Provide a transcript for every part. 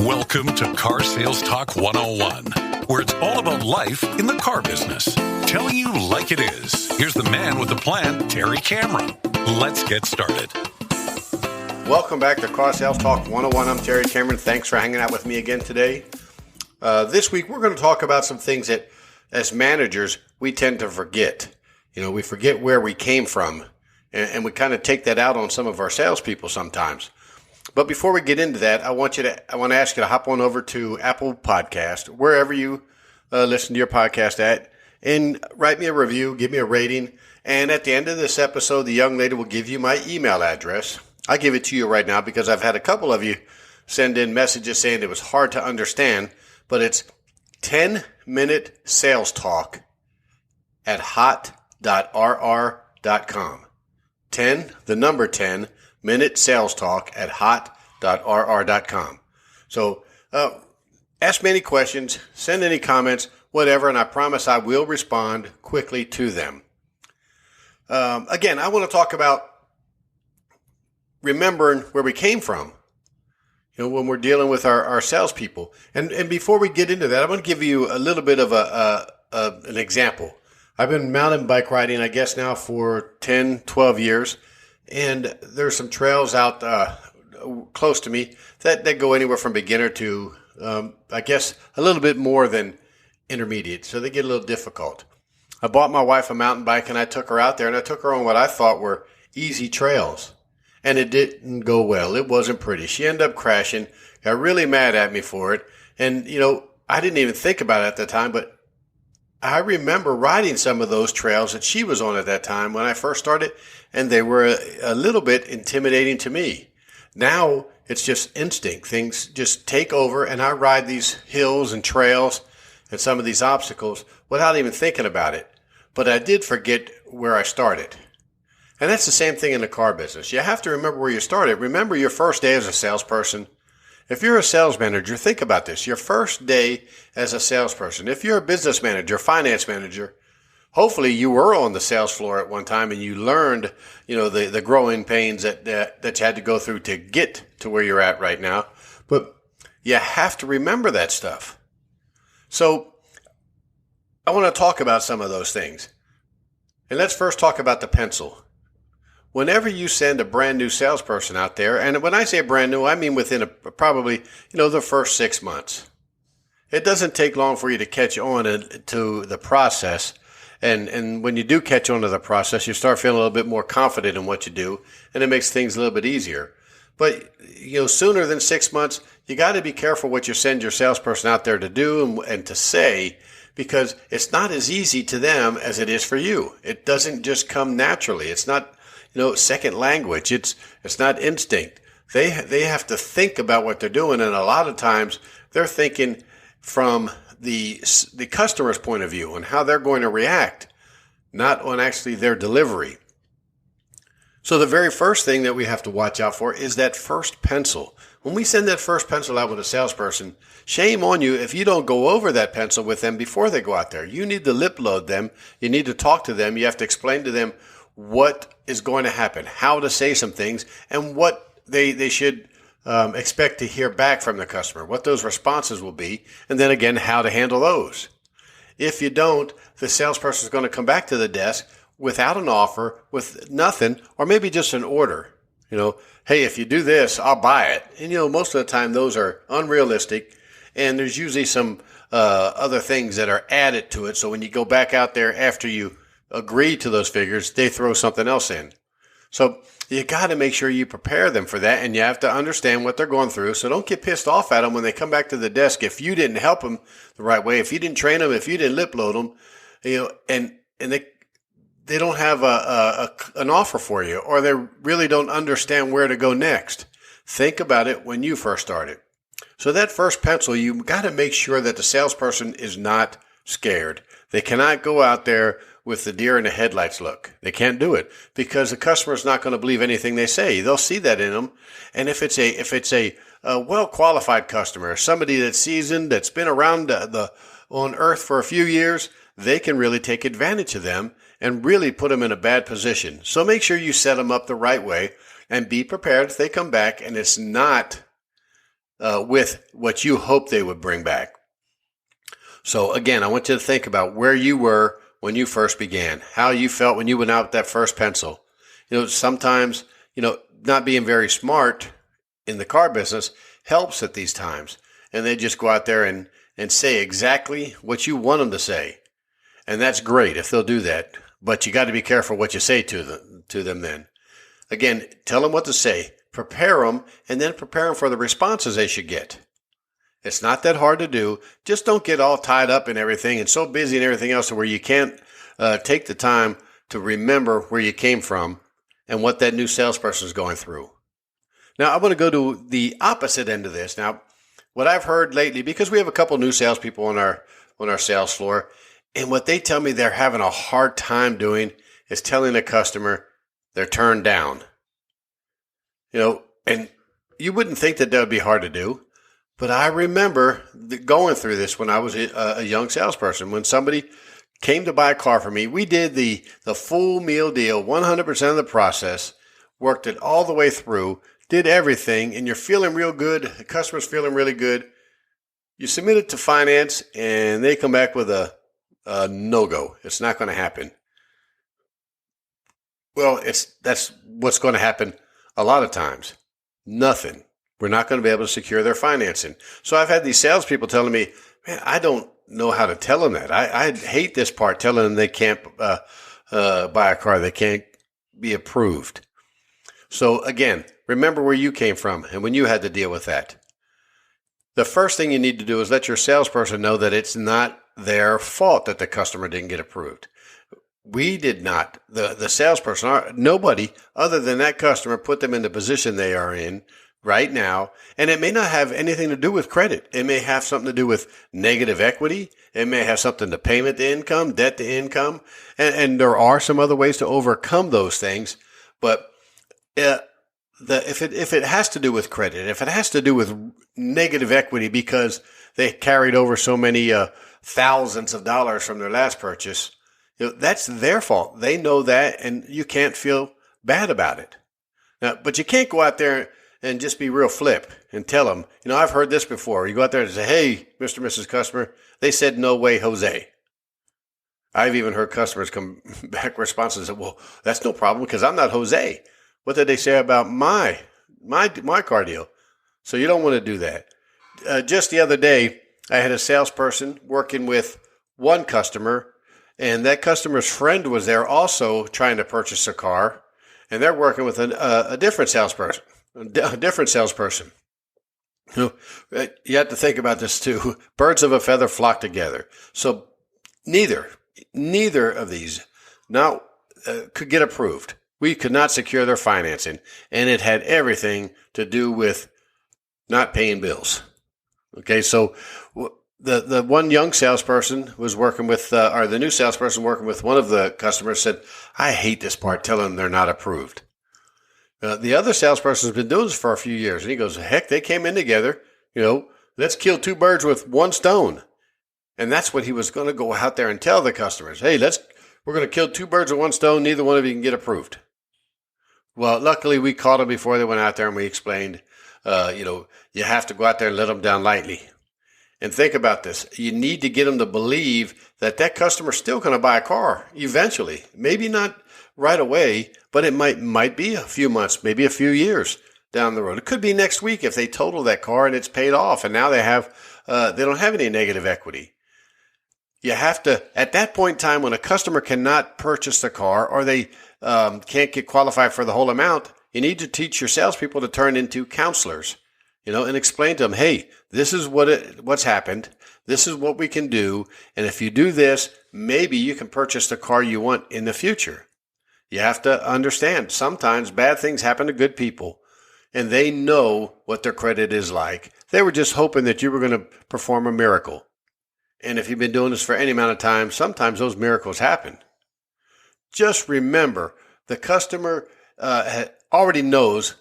Welcome to Car Sales Talk 101, where it's all about life in the car business. Telling you like it is. Here's the man with the plan, Terry Cameron. Let's get started. Welcome back to Car Sales Talk 101. I'm Terry Cameron. Thanks for hanging out with me again today. This week, we're going to talk about some things that, as managers, we tend to forget. We forget where we came from, and we kind of take that out on some of our salespeople sometimes. But before we get into that, I want to ask you to hop on over to Apple Podcast, wherever you listen to your podcast at, and write me a review, give me a rating. And at the end of this episode, the young lady will give you my email address. I give it to you right now because I've had a couple of you send in messages saying it was hard to understand, but it's 10-minute sales talk at hot.rr.com. 10 minute sales talk at hot.rr.com. So ask me any questions, send any comments, whatever, and I promise I will respond quickly to them. Again, I want to talk about remembering where we came from, when we're dealing with our salespeople. And before we get into that, I'm going to give you a little bit of an example. I've been mountain bike riding, I guess, now for 10, 12 years. And there's some trails out close to me that go anywhere from beginner to, I guess, a little bit more than intermediate. So they get a little difficult. I bought my wife a mountain bike and I took her out there and I took her on what I thought were easy trails. And it didn't go well. It wasn't pretty. She ended up crashing, got really mad at me for it. And, I didn't even think about it at the time, but I remember riding some of those trails that she was on at that time when I first started, and they were a little bit intimidating to me. Now it's just instinct. Things just take over, and I ride these hills and trails and some of these obstacles without even thinking about it. But I did forget where I started. And that's the same thing in the car business. You have to remember where you started. Remember your first day as a salesperson. If you're a sales manager, think about this. Your first day as a salesperson. If you're a business manager, finance manager, hopefully you were on the sales floor at one time and you learned, the growing pains that you had to go through to get to where you're at right now. But you have to remember that stuff. So I want to talk about some of those things. And let's first talk about the pencil. Whenever you send a brand new salesperson out there, and when I say brand new, I mean within probably, the first 6 months. It doesn't take long for you to catch on to the process. And when you do catch on to the process, you start feeling a little bit more confident in what you do, and it makes things a little bit easier. But, sooner than 6 months, you got to be careful what you send your salesperson out there to do and to say, because it's not as easy to them as it is for you. It doesn't just come naturally. It's not second language. It's not instinct. They have to think about what they're doing, and a lot of times they're thinking from the customer's point of view and how they're going to react, not on actually their delivery. So the very first thing that we have to watch out for is that first pencil. When we send that first pencil out with a salesperson, shame on you if you don't go over that pencil with them before they go out there. You need to lip load them. You need to talk to them. You have to explain to them what is going to happen, how to say some things, and what they should expect to hear back from the customer, what those responses will be, and then again, how to handle those. If you don't, the salesperson is going to come back to the desk without an offer, with nothing, or maybe just an order. Hey, if you do this, I'll buy it. And, most of the time those are unrealistic, and there's usually some other things that are added to it. So when you go back out there after you agree to those figures, they throw something else in. So you got to make sure you prepare them for that, and you have to understand what they're going through. So don't get pissed off at them when they come back to the desk if you didn't help them the right way, if you didn't train them, if you didn't lip load them, and they don't have an offer for you, or they really don't understand where to go next. Think about it when you first started. So that first pencil, you got to make sure that the salesperson is not scared. They cannot go out there with the deer in the headlights look. They can't do it because the customer is not going to believe anything they say. They'll see that in them. And if it's a well-qualified customer, somebody that's seasoned, that's been around on earth for a few years, they can really take advantage of them and really put them in a bad position. So make sure you set them up the right way and be prepared if they come back and it's not with what you hope they would bring back. So again, I want you to think about where you were when you first began, how you felt when you went out with that first pencil. Sometimes, not being very smart in the car business helps at these times. And they just go out there and say exactly what you want them to say. And that's great if they'll do that. But you got to be careful what you say to them then. Again, tell them what to say, prepare them, and then prepare them for the responses they should get. It's not that hard to do. Just don't get all tied up in everything and so busy and everything else where you can't take the time to remember where you came from and what that new salesperson is going through. Now, I want to go to the opposite end of this. Now, what I've heard lately, because we have a couple new salespeople on our sales floor, and what they tell me they're having a hard time doing is telling a customer they're turned down. And you wouldn't think that would be hard to do. But I remember going through this when I was a young salesperson. When somebody came to buy a car from me, we did the full meal deal, 100% of the process, worked it all the way through, did everything, and you're feeling real good. The customer's feeling really good. You submit it to finance, and they come back with a no-go. It's not going to happen. Well, that's what's going to happen a lot of times. Nothing. We're not going to be able to secure their financing. So I've had these salespeople telling me, man, I don't know how to tell them that. I hate this part, telling them they can't buy a car. They can't be approved. So again, remember where you came from and when you had to deal with that. The first thing you need to do is let your salesperson know that it's not their fault that the customer didn't get approved. We did not. The salesperson, nobody other than that customer put them in the position they are in right now. And it may not have anything to do with credit. It may have something to do with negative equity. It may have something to payment to income, debt to income. And there are some other ways to overcome those things. But if it has to do with credit, if it has to do with negative equity because they carried over so many thousands of dollars from their last purchase, that's their fault. They know that, and you can't feel bad about it. Now, but you can't go out there and just be real flip and tell them, I've heard this before. You go out there and say, hey, Mr. and Mrs. Customer, they said, no way, Jose. I've even heard customers come back responses and say, well, that's no problem because I'm not Jose. What did they say about my car deal? So you don't want to do that. Just the other day, I had a salesperson working with one customer, and that customer's friend was there also trying to purchase a car, and they're working with a different salesperson. You have to think about this too. Birds of a feather flock together. So neither of these now could get approved. We could not secure their financing, and it had everything to do with not paying bills. Okay, so the one young salesperson was working with, or the new salesperson working with one of the customers said, I hate this part, telling them they're not approved. The other salesperson has been doing this for a few years, and he goes, heck, they came in together, let's kill two birds with one stone. And that's what he was going to go out there and tell the customers. Hey, we're going to kill two birds with one stone. Neither one of you can get approved. Well, luckily we caught them before they went out there, and we explained, you have to go out there and let them down lightly. And think about this. You need to get them to believe that customer's still going to buy a car eventually. Maybe not right away, but it might be a few months, maybe a few years down the road. It could be next week if they total that car and it's paid off, and now they don't have any negative equity. You have to, at that point in time when a customer cannot purchase the car or they can't get qualified for the whole amount, you need to teach your salespeople to turn into counselors, and explain to them, hey, this is what's happened. This is what we can do. And if you do this, maybe you can purchase the car you want in the future. You have to understand sometimes bad things happen to good people, and they know what their credit is like. They were just hoping that you were going to perform a miracle. And if you've been doing this for any amount of time, sometimes those miracles happen. Just remember, the customer already knows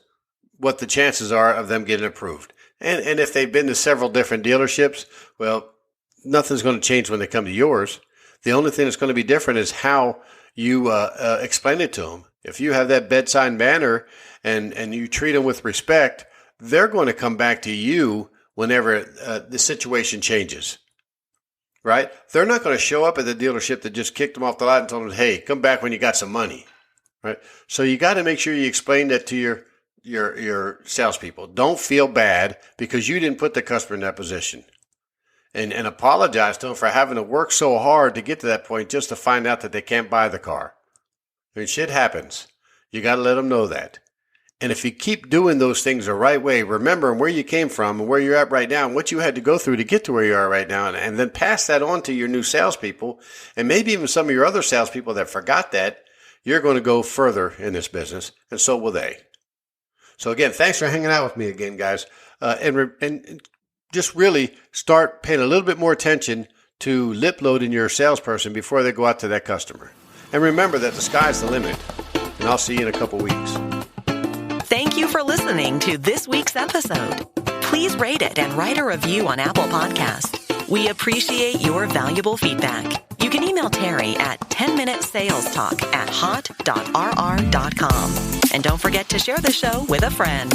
what the chances are of them getting approved. And if they've been to several different dealerships, well, nothing's going to change when they come to yours. The only thing that's going to be different is how you explain it to them. If you have that bedside manner and you treat them with respect, they're going to come back to you whenever the situation changes, right? They're not going to show up at the dealership that just kicked them off the lot and told them, hey, come back when you got some money, right? So you got to make sure you explain that to your salespeople. Don't feel bad because you didn't put the customer in that position. And apologize to them for having to work so hard to get to that point just to find out that they can't buy the car. I mean, shit happens. You got to let them know that. And if you keep doing those things the right way, remembering where you came from and where you're at right now and what you had to go through to get to where you are right now, and then pass that on to your new salespeople and maybe even some of your other salespeople that forgot that, you're going to go further in this business, and so will they. So again, thanks for hanging out with me again, guys. And just really start paying a little bit more attention to lip loading your salesperson before they go out to that customer. And remember that the sky's the limit. And I'll see you in a couple weeks. Thank you for listening to this week's episode. Please rate it and write a review on Apple Podcasts. We appreciate your valuable feedback. You can email Terry at 10minutesalestalk@hot.rr.com. And don't forget to share the show with a friend.